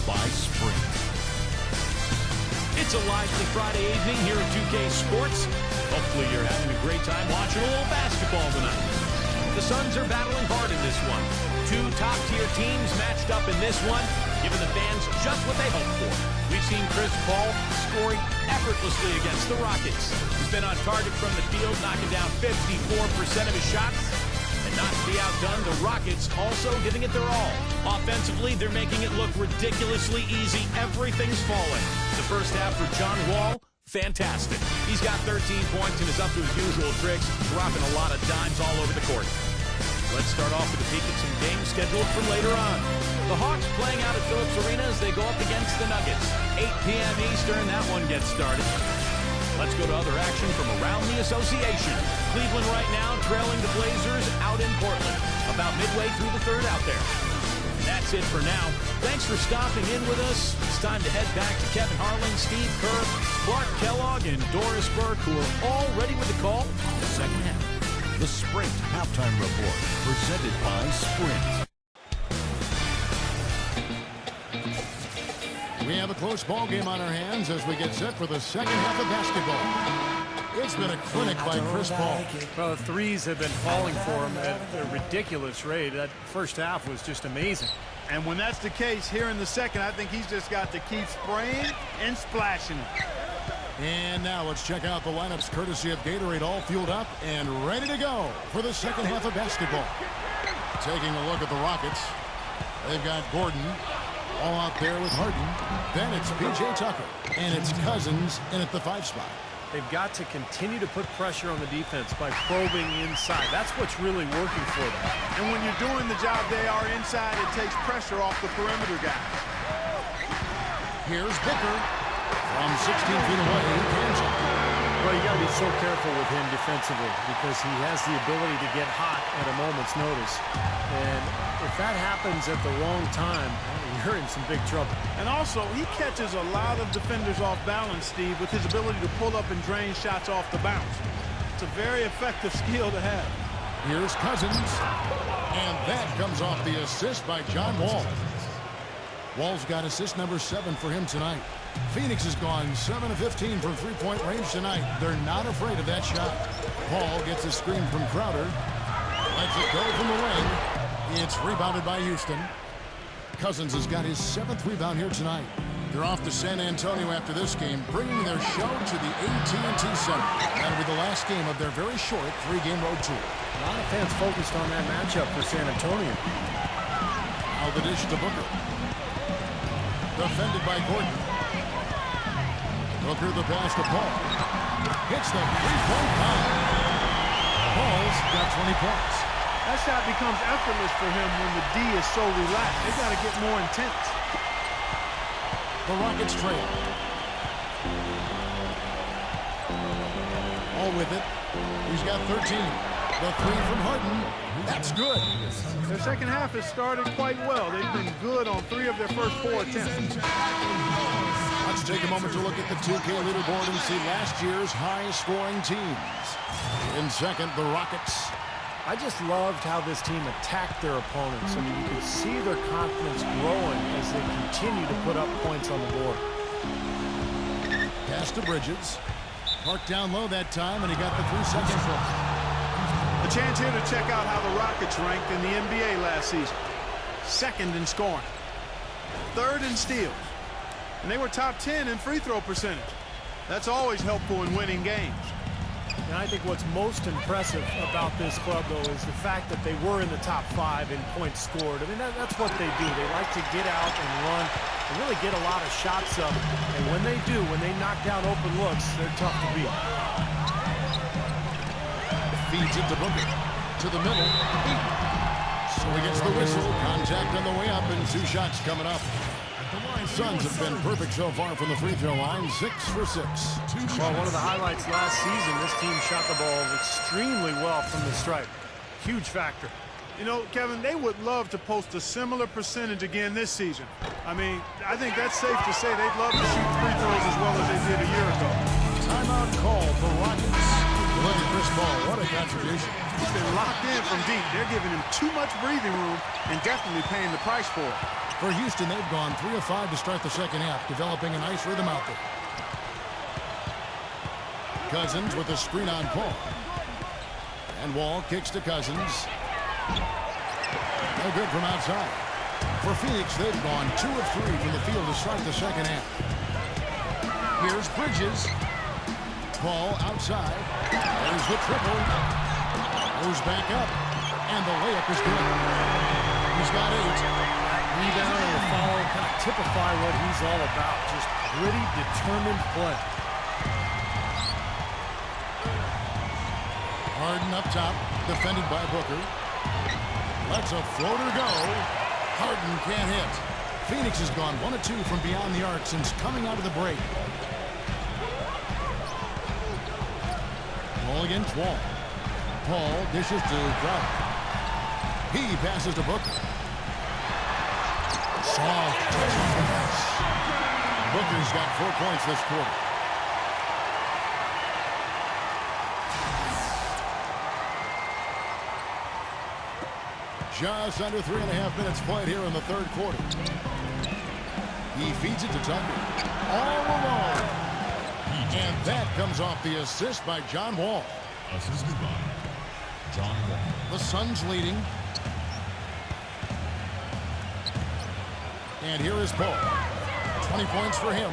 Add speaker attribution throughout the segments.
Speaker 1: by Sprint.
Speaker 2: It's a lively Friday evening here at 2K Sports. Hopefully you're having a great time watching a little basketball tonight. The Suns are battling hard in this one. Two top-tier teams matched up in this one, giving the fans just what they hoped for. We've seen Chris Paul scoring effortlessly against the Rockets. He's been on target from the field, knocking down 54% of his shots. And not to be outdone, the Rockets also giving it their all. Offensively, they're making it look ridiculously easy. Everything's falling. The first half for John Wall, fantastic. He's got 13 points and is up to his usual tricks, dropping a lot of dimes all over the court. Let's start off with a peek at some games scheduled for later on. The Hawks playing out at Phillips Arena as they go up against the Nuggets. 8 p.m. Eastern, that one gets started. Let's go to other action from around the association. Cleveland right now trailing the Blazers out in Portland. About midway through the third out there. And that's it for now. Thanks for stopping in with us. It's time to head back to Kevin Harlan, Steve Kerr, Clark Kellogg, and Doris Burke, who are all ready with the call for the second half.
Speaker 1: The Sprint Halftime Report, presented by Sprint.
Speaker 3: We have a close ball game on our hands as we get set for the second half of basketball. It's been a clinic by Chris Paul.
Speaker 4: Well, the threes have been falling for him at a ridiculous rate. That first half was just amazing.
Speaker 5: And when that's the case here in the second, I think he's just got to keep spraying and splashing it.
Speaker 3: And now let's check out the lineups courtesy of Gatorade, all fueled up and ready to go for the second half of basketball. Taking a look at the Rockets. They've got Gordon all out there with Harden. Then it's P.J. Tucker. And it's Cousins in at the 5 spot.
Speaker 4: They've got to continue to put pressure on the defense by probing inside. That's what's really working for them.
Speaker 5: And when you're doing the job they are inside, it takes pressure off the perimeter guys.
Speaker 3: Here's Booker. From 16 feet away, he cans it.
Speaker 4: Well, you got to be so careful with him defensively because he has the ability to get hot at a moment's notice. And if that happens at the wrong time, you're in some big trouble.
Speaker 5: And also, he catches a lot of defenders off balance, Steve, with his ability to pull up and drain shots off the bounce. It's a very effective skill to have.
Speaker 3: Here's Cousins. And that comes off the assist by John Wall. Wall's got assist number 7 for him tonight. Phoenix has gone 7 of 15 from three-point range tonight. They're not afraid of that shot. Paul gets a screen from Crowder. Lets it go from the wing. It's rebounded by Houston. Cousins has got his 7th rebound here tonight. They're off to San Antonio after this game, bringing their show to the AT&T Center. That'll be the last game of their very short 3-game road tour.
Speaker 4: A lot of fans focused on that matchup for San Antonio.
Speaker 3: Now the dish to Booker. Defended by Gordon. Booker the pass to Paul. Hits the three-point foul. Paul's got 20 points.
Speaker 5: That shot becomes effortless for him when the D is so relaxed. They've got to get more intense.
Speaker 3: The Rockets trail. All with it. He's got 13. The 3 from Harden. That's good.
Speaker 5: Their second half has started quite well. They've been good on 3 of their first 4 attempts.
Speaker 3: Let's take a moment to look at the 2K leaderboard and see last year's high-scoring teams. In second, the Rockets.
Speaker 4: I just loved how this team attacked their opponents. I mean, you could see their confidence growing as they continue to put up points on the board.
Speaker 3: Pass to Bridges. Marked down low that time, and he got the 3 seconds for it.
Speaker 5: A chance here to check out how the Rockets ranked in the NBA last season. 2nd in scoring. 3rd in steals. And they were top 10 in free throw percentage. That's always helpful in winning games.
Speaker 4: And I think what's most impressive about this club, though, is the fact that they were in the top 5 in points scored. I mean, that's what they do. They like to get out and run and really get a lot of shots up. And when they do, when they knock down open looks, they're tough to beat.
Speaker 3: Feeds it to Booker. To the middle. So he gets the whistle. Contact on the way up, and 2 shots coming up. The Suns have been perfect so far from the free throw line. 6 for 6.
Speaker 4: Well, one of the highlights last season, this team shot the ball extremely well from the stripe. Huge factor.
Speaker 5: You know, Kevin, they would love to post a similar percentage again this season. I mean, I think that's safe to say they'd love to shoot free throws as well as they did a year ago.
Speaker 3: Timeout call for Rockets. Look at Chris Paul. What a contribution.
Speaker 5: He's been locked in from deep. They're giving him too much breathing room and definitely paying the price for it.
Speaker 3: For Houston, they've gone 3 of 5 to start the second half, developing a nice rhythm out there. Cousins with a screen on Paul. And Wall kicks to Cousins. No good from outside. For Phoenix, they've gone 2 of 3 from the field to start the second half. Here's Bridges. Paul outside. There's the triple. Goes back up. And the layup is good. He's got 8.
Speaker 4: Rebound and the follow kind of typify what he's all about. Just gritty, determined play.
Speaker 3: Harden up top, defended by Booker. Lets a floater go. Harden can't hit. Phoenix has gone 1 of 2 from beyond the arc since coming out of the break. Ball against Wall. Paul dishes to Crowder. He passes to Booker. Soft touch on the pass. Booker's got 4 points this quarter. Just under 3.5 minutes played here in the third quarter. He feeds it to Tucker. All alone. And that comes off the assist by John Wall.
Speaker 1: Assisted by John Wall.
Speaker 3: The Suns leading. And here is Paul. 20 points for him.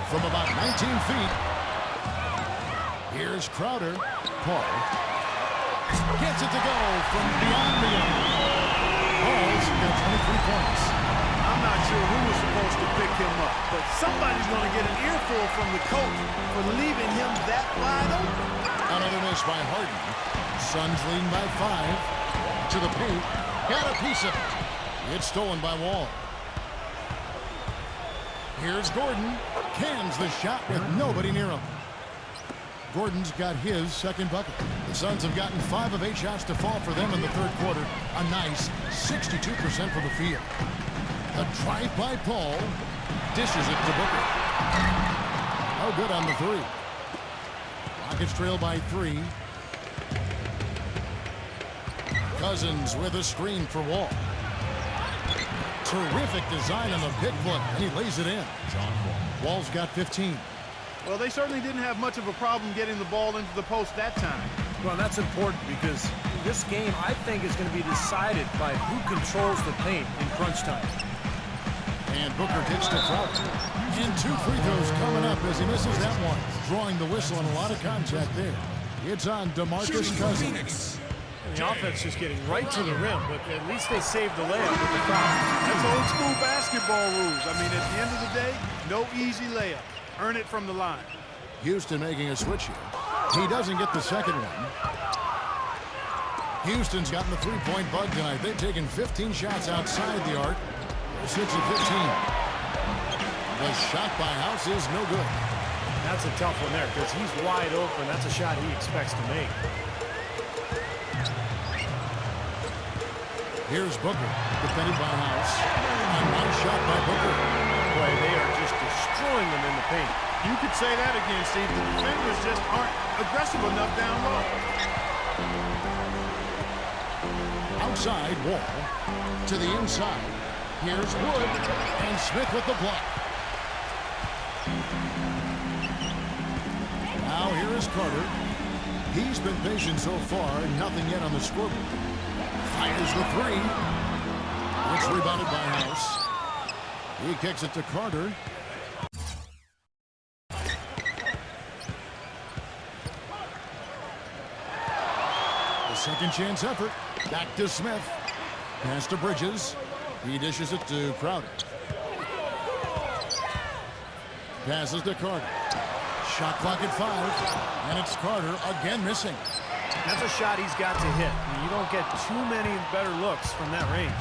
Speaker 3: From about 19 feet. Here's Crowder. Paul gets it to go from beyond the arc. Paul's got 23 points.
Speaker 5: I'm not sure who was supposed to pick him up, but somebody's going to get an earful from the coach for leaving him that wide open.
Speaker 3: Another miss by Harden. Suns leading by 5. To the paint. Got a piece of it. It's stolen by Wall. Here's Gordon. Cans the shot with nobody near him. Gordon's got his second bucket. The Suns have gotten 5 of 8 shots to fall for them in the third quarter. A nice 62% from the field. A drive by Paul. Dishes it to Booker. No good on the 3. Rockets trail by 3. Cousins with a screen for Wall. Terrific design on the pick foot, and he lays it in.
Speaker 1: John Wall.
Speaker 3: Wall's got 15.
Speaker 5: Well, they certainly didn't have much of a problem getting the ball into the post that time.
Speaker 4: Well, that's important because this game, I think, is going to be decided by who controls the paint in crunch time.
Speaker 3: And Booker gets to Crowder. And 2 free throws coming up as he misses that one. Drawing the whistle and a lot of contact there. It's on DeMarcus Cousins.
Speaker 4: The offense just getting right to the rim, but at least they saved the layup with the foul.
Speaker 5: That's old school basketball rules. I mean, at the end of the day, no easy layup. Earn it from the line.
Speaker 3: Houston making a switch here. He doesn't get the second one. Houston's gotten the 3-point bug tonight. They've taken 15 shots outside the arc. They're 6 of 15. The shot by House is no good.
Speaker 4: That's a tough one there because he's wide open. That's a shot he expects to make.
Speaker 3: Here's Booker, defended by House. A nice shot by Booker.
Speaker 4: Boy, they are just destroying them in the paint.
Speaker 5: You could say that again, Steve. The defenders just aren't aggressive enough down low.
Speaker 3: Outside, Wall. To the inside. Here's Wood. And Smith with the block. Now here is Carter. He's been patient so far. Nothing yet on the scoreboard. Fires the 3. It's rebounded by House. He kicks it to Carter. The second chance effort. Back to Smith. Pass to Bridges. He dishes it to Crowder. Passes to Carter. Shot clock at 5. And it's Carter again missing.
Speaker 4: That's a shot he's got to hit. You don't get too many better looks from that range.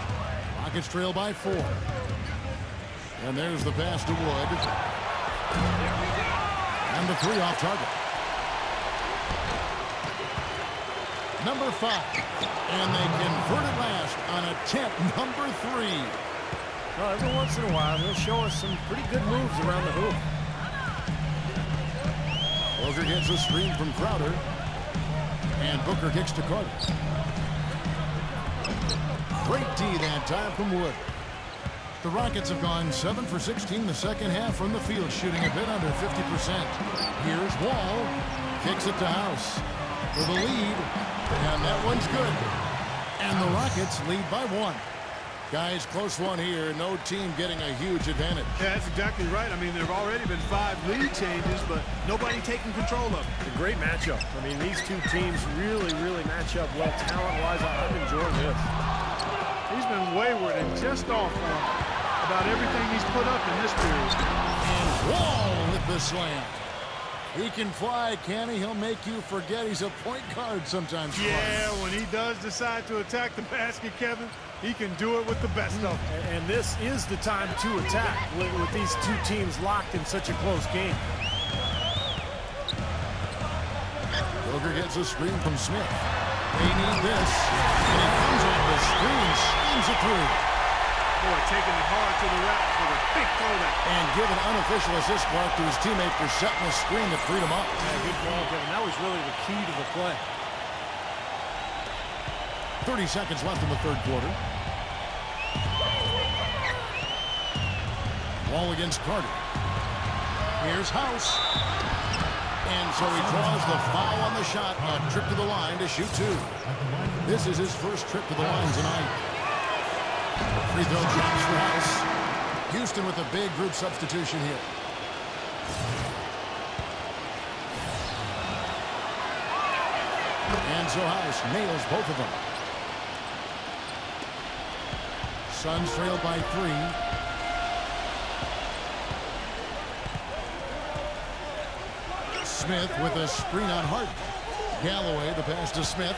Speaker 3: Rockets trail by 4. And there's the pass to Wood. And the 3 off target. Number 5. And they convert it last on attempt number 3.
Speaker 4: Well, every once in a while, he'll show us some pretty good moves around the hoop.
Speaker 3: Booker gets a screen from Crowder. And Booker kicks to Carter. Great D that time from Wood. The Rockets have gone 7 for 16 the second half from the field, shooting a bit under 50%. Here's Wall. Kicks it to House for the lead. And that one's good. And the Rockets lead by 1. Guys, close one here. No team getting a huge advantage.
Speaker 5: Yeah, that's exactly right. I mean, there have already been 5 lead changes, but nobody taking control of it.
Speaker 4: It's a great matchup. I mean, these two teams really match up well talent-wise. I'm enjoying this.
Speaker 5: He's been wayward and just off on about everything he's put up in this period.
Speaker 3: And Wall with the slam. He can fly, can he? He'll make you forget he's a point guard sometimes.
Speaker 5: Yeah, when he does decide to attack the basket, Kevin, he can do it with the best of them.
Speaker 4: And this is the time to attack with these two teams locked in such a close game.
Speaker 3: Booker gets a screen from Smith. They need this. And he comes off the screen, slams it through.
Speaker 5: Boy, taking it hard to the rack for the big throwback.
Speaker 3: And give an unofficial assist mark to his teammate for setting the screen that freed him up.
Speaker 4: Yeah, good ball, Kevin. That was really the key to the play.
Speaker 3: 30 seconds left in the third quarter. Wall against Carter. Here's House. And so he draws the foul on the shot. A trip to the line to shoot 2. This is his first trip to the line tonight. Free throw drops for House. Houston with a big group substitution here. And so House nails both of them. Suns trail by 3. Smith with a screen on Harden. Galloway, the pass to Smith.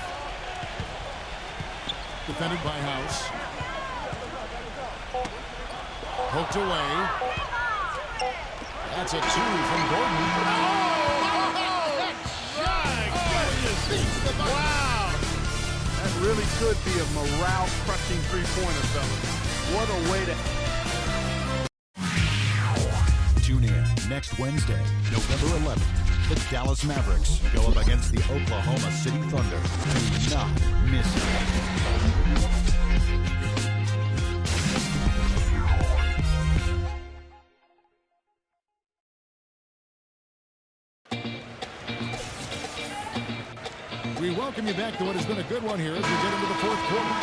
Speaker 3: Defended by House. Hooked away. That's a 2 from Gordon.
Speaker 5: Wow! That really could be a morale-crushing three-pointer, fellas. What a way to...
Speaker 1: Tune in next Wednesday, November 11th. The Dallas Mavericks go up against the Oklahoma City Thunder. Do not miss it.
Speaker 3: We welcome you back to what has been a good one here as we get into the fourth quarter.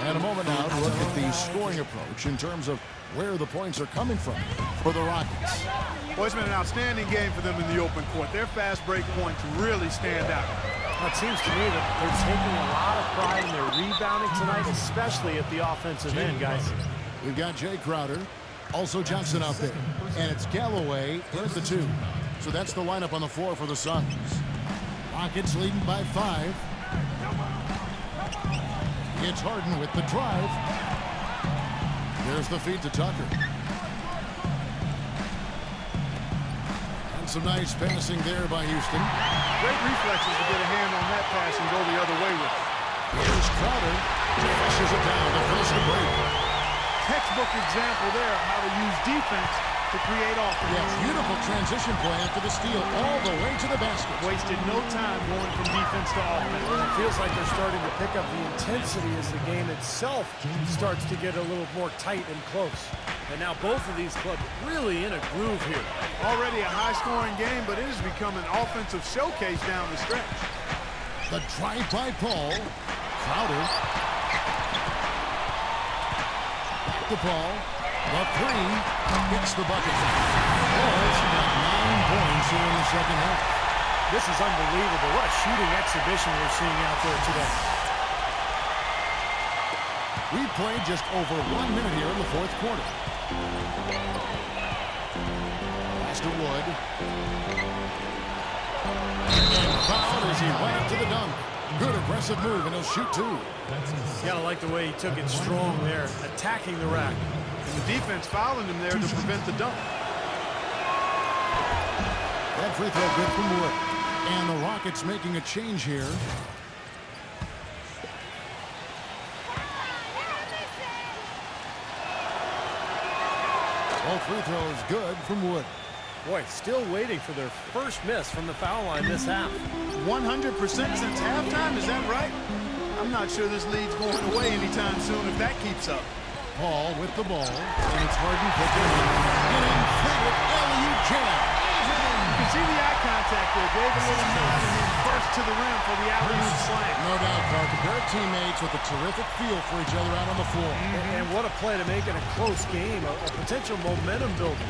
Speaker 3: And a moment now to look at the scoring approach in terms of where the points are coming from for the Rockets.
Speaker 5: Well, it's been an outstanding game for them in the open court. Their fast break points really stand out.
Speaker 4: Well, it seems to me that they're taking a lot of pride in their rebounding tonight, especially at the offensive end, guys.
Speaker 3: We've got Jay Crowder, also Johnson out there. And it's Galloway in at the 2. So that's the lineup on the floor for the Suns. Rockets leading by 5. It's Harden with the drive. There's the feed to Tucker. And some nice passing there by Houston.
Speaker 5: Great reflexes to get a hand on that pass and go the other way with it.
Speaker 3: Here's Crowder. Dashes it down to finish the break.
Speaker 5: Textbook example there of how to use defense to create offense.
Speaker 3: Yeah, beautiful transition play after the steal all the way to the basket.
Speaker 5: Wasted no time going from defense to offense.
Speaker 4: It feels like they're starting to pick up the intensity as the game itself starts to get a little more tight and close. And now both of these clubs really in a groove here.
Speaker 5: Already a high-scoring game, but it has become an offensive showcase down the stretch.
Speaker 3: The drive by Paul. Crowder. Back to Paul. The 3 gets the bucket. Paul's got 9 points here in the second half.
Speaker 4: This is unbelievable. What a shooting exhibition we're seeing out there today.
Speaker 3: We played just over 1 minute here in the fourth quarter. Pass to Wood. And fouled as he went up to the dunk. Good aggressive move, and he'll shoot 2.
Speaker 4: You gotta like the way he took it strong there, attacking the rack.
Speaker 5: And the defense fouling him there to prevent the dunk.
Speaker 3: That free throw good from Wood. And the Rockets making a change here. All free throws good from Wood.
Speaker 4: Boy, still waiting for their first miss from the foul line this half.
Speaker 5: 100% since halftime, is that right? I'm not sure this lead's going away anytime soon if that keeps up.
Speaker 3: Paul with the ball, and it's Harden picking it up. An inflated alley-oop jam.
Speaker 5: You can see the eye contact there. Gave a little nod and then burst to the rim for the alley-oop slam.
Speaker 3: No doubt, Clark. A pair of teammates with a terrific feel for each other out on the floor.
Speaker 4: And what a play to make in a close game, a potential momentum builder.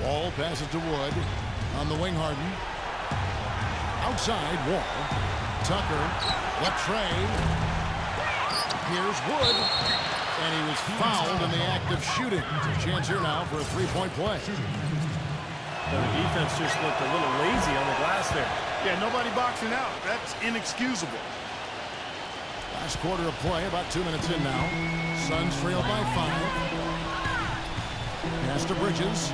Speaker 3: Wall passes to Wood. On the wing, Harden. Outside, Wall. Tucker. Left Trey. Here's Wood. And he was fouled in the act of shooting. There's a chance here now for a three-point play.
Speaker 4: The defense just looked a little lazy on the glass there.
Speaker 5: Yeah, nobody boxing out. That's inexcusable.
Speaker 3: Last quarter of play, about 2 minutes in now. Suns trail by 5. Pass to Bridges.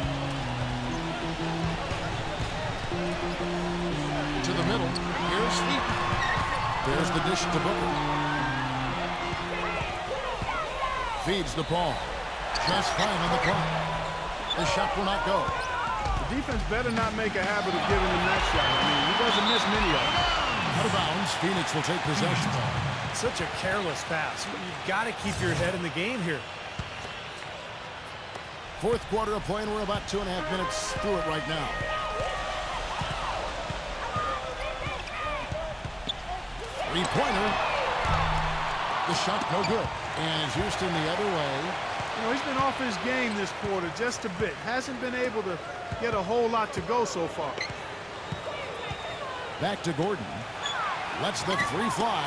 Speaker 3: To the middle. Here's Heat. There's the dish to Booker. Feeds the ball. Just fine on the clock. The shot will not go.
Speaker 5: The defense better not make a habit of giving him that shot. I mean, he doesn't miss many of them.
Speaker 3: Out of bounds. Phoenix will take possession.
Speaker 4: Such a careless pass. You've got to keep your head in the game here.
Speaker 3: Fourth quarter of play, and we're about 2.5 minutes through it right now. Three-pointer. The shot no good. And Houston the other way.
Speaker 5: You know, he's been off his game this quarter just a bit. Hasn't been able to get a whole lot to go so far.
Speaker 3: Back to Gordon. Lets the three fly.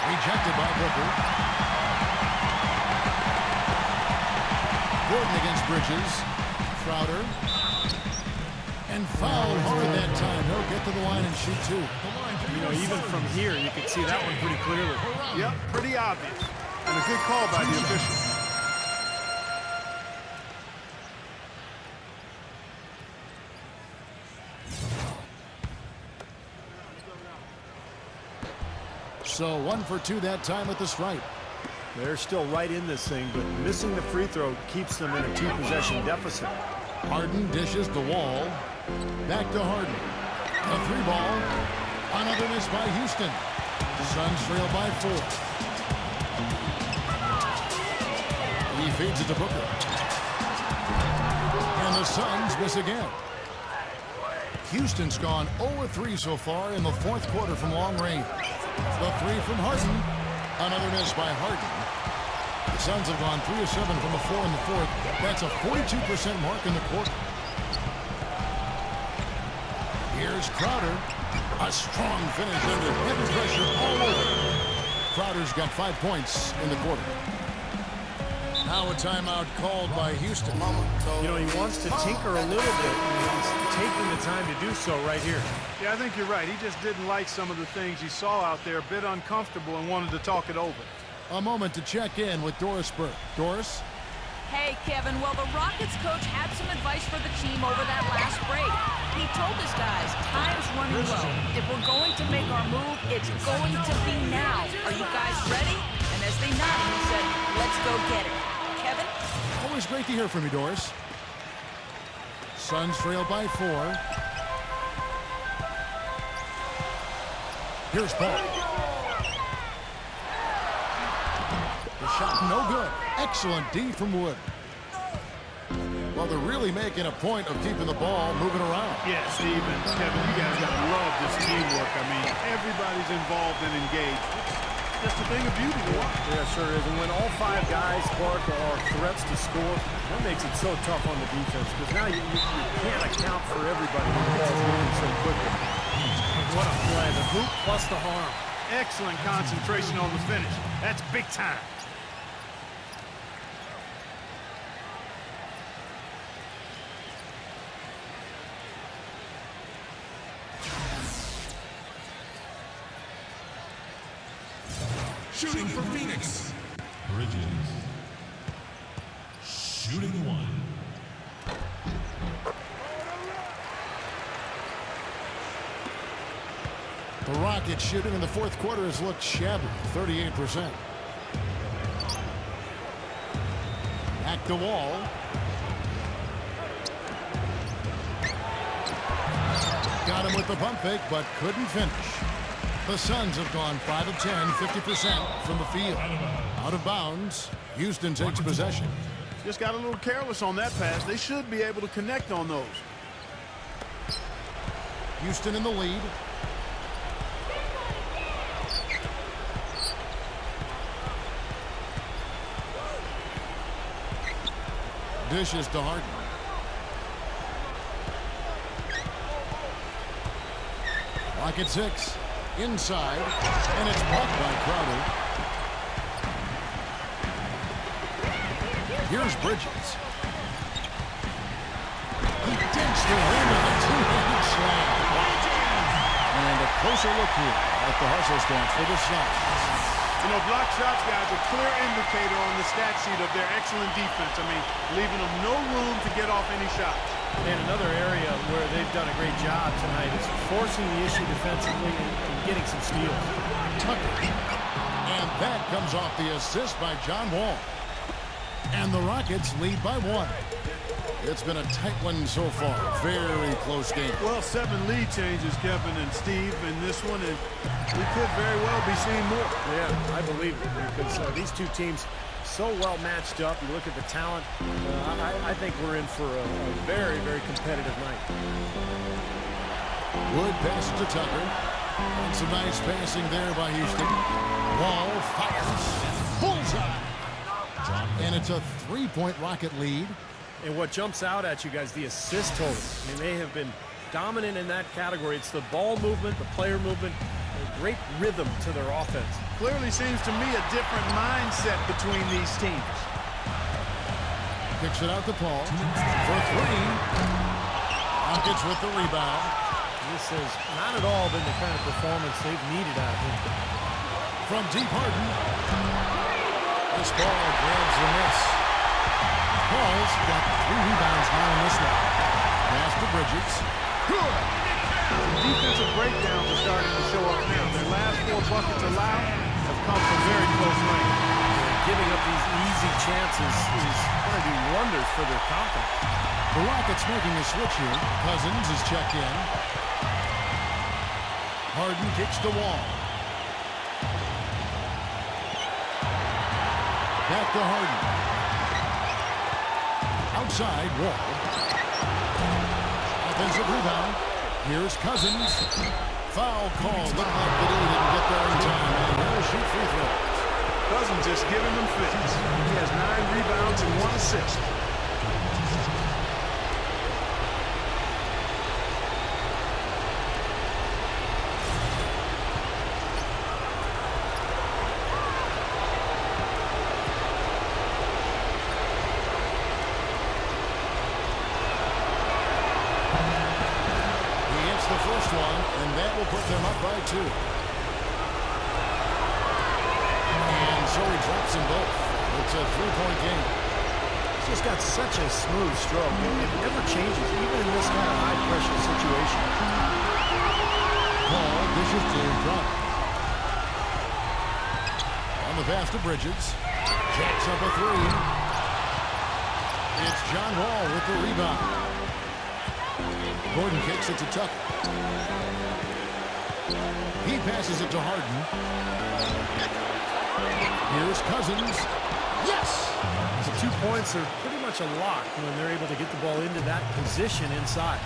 Speaker 3: Rejected by Booker. Gordon against Bridges. Crowder. And fouled hard that time. He'll get to the line and shoot two.
Speaker 4: You know, even from here, you can see that one pretty clearly.
Speaker 5: Yep, pretty obvious. And a good call by the official.
Speaker 3: So 1 for 2 that time at the stripe.
Speaker 4: They're still right in this thing, but missing the free throw keeps them in a 2-possession deficit.
Speaker 3: Harden dishes the Wall. Back to Harden. A three ball. Another miss by Houston. Suns trail by 4. He feeds it to Booker. And the Suns miss again. Houston's gone 0-3 so far in the fourth quarter from long range. The three from Harden. Another miss by Harden. The Suns have gone 3 of 7 from the floor in the fourth. That's a 42% mark in the quarter. Here's Crowder. A strong finish under heavy pressure all over. Crowder's got 5 points in the quarter. Now a timeout called by Houston.
Speaker 4: You know, he wants to tinker a little bit, and he's taking the time to do so right here.
Speaker 5: Yeah, I think you're right. He just didn't like some of the things he saw out there, a bit uncomfortable, and wanted to talk it over.
Speaker 3: A moment to check in with Doris Burke. Doris?
Speaker 6: Hey, Kevin. Well, the Rockets coach had some advice for the team over that last break. He told his guys, time's running low. If we're going to make our move, it's going to be now. Are you guys ready? And as they nodded, he said, let's go get it. Kevin?
Speaker 3: Always great to hear from you, Doris. Suns trail by 4. Here's Paul. The shot no good. Excellent D from Wood. Well, they're really making a point of keeping the ball moving around.
Speaker 5: Yeah, Steve and Kevin, you guys got to love this teamwork. I mean, everybody's involved and engaged. Just a thing of beauty to watch.
Speaker 4: Yeah, sure is. And when all 5 guys, Clark, are threats to score, that makes it so tough on the defense. Because now you can't account for everybody when the ball's moving so quickly. What a play. The hoop plus the harm.
Speaker 5: Excellent concentration on the finish. That's big time.
Speaker 7: Shooting for Phoenix. Bridges. Shooting 1.
Speaker 3: The Rockets shooting in the fourth quarter has looked shabby, 38%. Back to Wall. Got him with the pump fake, but couldn't finish. The Suns have gone 5 of 10, 50% from the field. Out of bounds, Houston takes possession.
Speaker 5: Just got a little careless on that pass. They should be able to connect on those.
Speaker 3: Houston in the lead. Dishes to Harden. Rocket 6. Inside. And it's blocked by Crowder. Here's Bridges. He digs the rim with a two-handed slam. And a closer look here at the hustle stance for the Suns.
Speaker 5: You know, block shots, guys, a clear indicator on the stat sheet of their excellent defense. I mean, leaving them no room to get off any shots.
Speaker 4: And another area where they've done a great job tonight is forcing the issue defensively and getting some steals.
Speaker 3: Tucker. And that comes off the assist by John Wall. And the Rockets lead by 1. It's been a tight one so far. Very close game.
Speaker 5: Well, 7 lead changes, Kevin and Steve, in this one, and we could very well be seeing more.
Speaker 4: Yeah, I believe it, because these two teams so well matched up. You look at the talent. I think we're in for a very, very competitive night.
Speaker 3: Wood passes to Tucker. And some nice passing there by Houston. Wall fires. Bullseye. And it's a 3-point Rocket lead.
Speaker 4: And what jumps out at you guys, the assist total. I mean, they have been dominant in that category. It's the ball movement, the player movement, a great rhythm to their offense.
Speaker 5: Clearly seems to me a different mindset between these teams.
Speaker 3: Kicks it out to Paul for 3. Rockets with the rebound.
Speaker 4: This has not at all been the kind of performance they've needed out of him.
Speaker 3: From deep Harden. This ball grabs the miss. Paul's got 3 rebounds now in this one. Pass to Bridges. Good.
Speaker 5: Defensive breakdowns are starting to show up now. Their last 4 buckets allowed have come from very close range.
Speaker 4: Giving up these easy chances is going to do wonders for their confidence.
Speaker 3: The Rockets making a switch here. Cousins is checked in. Harden kicks the Wall. Back to Harden. Outside, Wall. Offensive rebound. Here's Cousins. Foul call. Looked like the dude didn't get there in time. And he'll shoot free throws.
Speaker 5: Cousins just giving them fits. He has 9 rebounds and 1 assist.
Speaker 3: The first one, and that will put them up by 2. And so he drops them both. It's a 3-point game.
Speaker 4: He's just got such a smooth stroke. It never changes, even in this kind of high-pressure situation.
Speaker 3: Paul dishes to Crowder. On the pass to Bridges. Jacks up a 3. It's John Wall with the rebound. Gordon kicks it to Tucker. He passes it to Harden. Here's Cousins. Yes!
Speaker 4: The 2 points are pretty much a lock when they're able to get the ball into that position inside.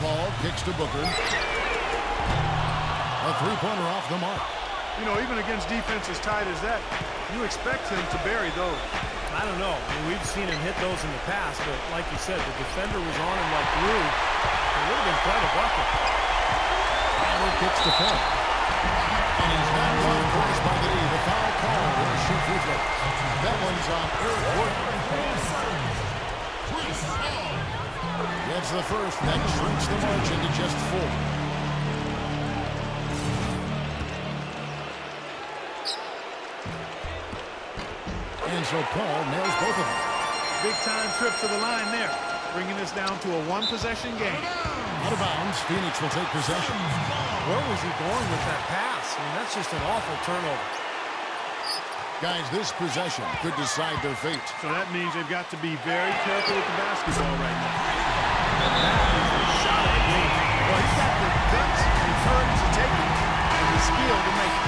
Speaker 3: Paul kicks to Booker. A 3-pointer off the mark.
Speaker 5: You know, even against defense as tight as that, you expect him to bury those.
Speaker 4: I don't know. I mean, we've seen him hit those in the past, but like you said, the defender was on him like glue. It would have been quite a bucket.
Speaker 3: Crowder kicks to Paul. And he's not going twice by the knee. The foul call will shoot free throws. That one's on Eric Gordon. That's the first. That shrinks the margin to just 4. And so Paul nails both of them.
Speaker 5: Big-time trip to the line there, bringing this down to a 1-possession game.
Speaker 3: Out of bounds, Phoenix will take possession.
Speaker 4: Where was he going with that pass? I mean, that's just an awful turnover.
Speaker 3: Guys, this possession could decide their fate.
Speaker 5: So that means they've got to be very careful with the basketball right now.
Speaker 4: Shot of the game.
Speaker 5: Well, he's got the guts and courage to take it and the skill to make it.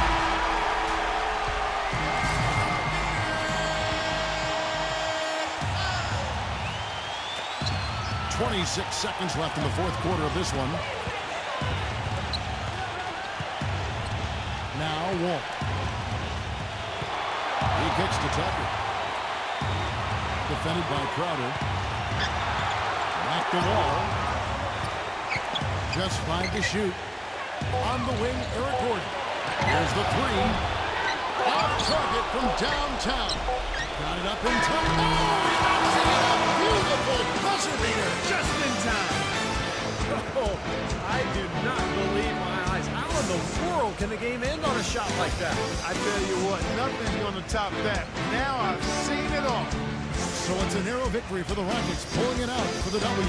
Speaker 3: 26 seconds left in the fourth quarter of this one. Now Walt. He kicks to Tucker. Defended by Crowder. Back to Wall. Just 5 to shoot. On the wing, Eric Gordon. Here's the three. Off target from downtown. Got it up in time. Oh, beautiful buzzer beater.
Speaker 5: Just in time.
Speaker 4: Oh, I do not believe my eyes. How in the world can the game end on a shot like that?
Speaker 5: I tell you what, nothing's going to top that. Now I've seen it all.
Speaker 3: So it's a narrow victory for the Rockets, pulling it out for the W.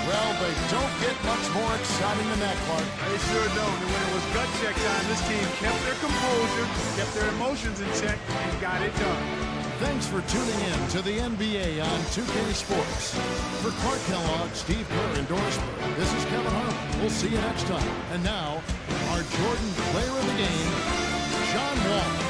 Speaker 3: Well, they don't get much more exciting than that, Clark.
Speaker 5: They sure don't. And when it was gut check time, this team kept their composure, kept their emotions in check, and got it done.
Speaker 3: Thanks for tuning in to the NBA on 2K Sports. For Clark Kellogg, Steve Kerr, and Doris Burke, this is Kevin Harlan. We'll see you next time. And now, our Jordan player of the game, John Wall.